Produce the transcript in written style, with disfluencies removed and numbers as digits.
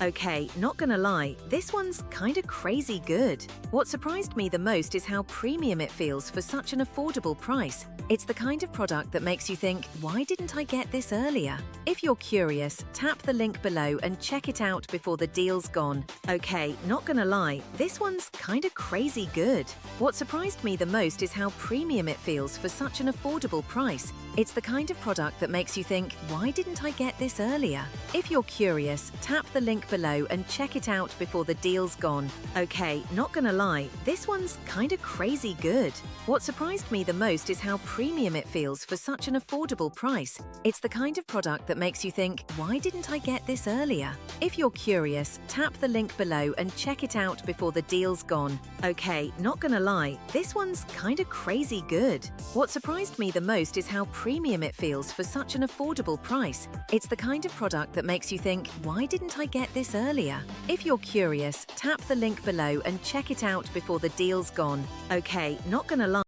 Okay, not gonna lie, this one's kinda crazy good. What surprised me the most is how premium it feels for such an affordable price. It's the kind of product that makes you think, why didn't I get this earlier? If you're curious, tap the link below and check it out before the deal's gone. Okay, not gonna lie, this one's kinda crazy good. What surprised me the most is how premium it feels for such an affordable price. It's the kind of product that makes you think, why didn't I get this earlier? If you're curious, tap the link below and check it out before the deal's gone. Okay, not gonna lie, this one's kinda crazy good. What surprised me the most is how premium it feels for such an affordable price. It's the kind of product that makes you think, why didn't I get this earlier? If you're curious, tap the link below and check it out before the deal's gone. Okay, not gonna lie, this one's kinda crazy good. What surprised me the most is how premium it feels for such an affordable price. It's the kind of product that makes you think, why didn't I get this earlier? If you're curious, tap the link below and check it out before the deal's gone. Okay, not gonna lie.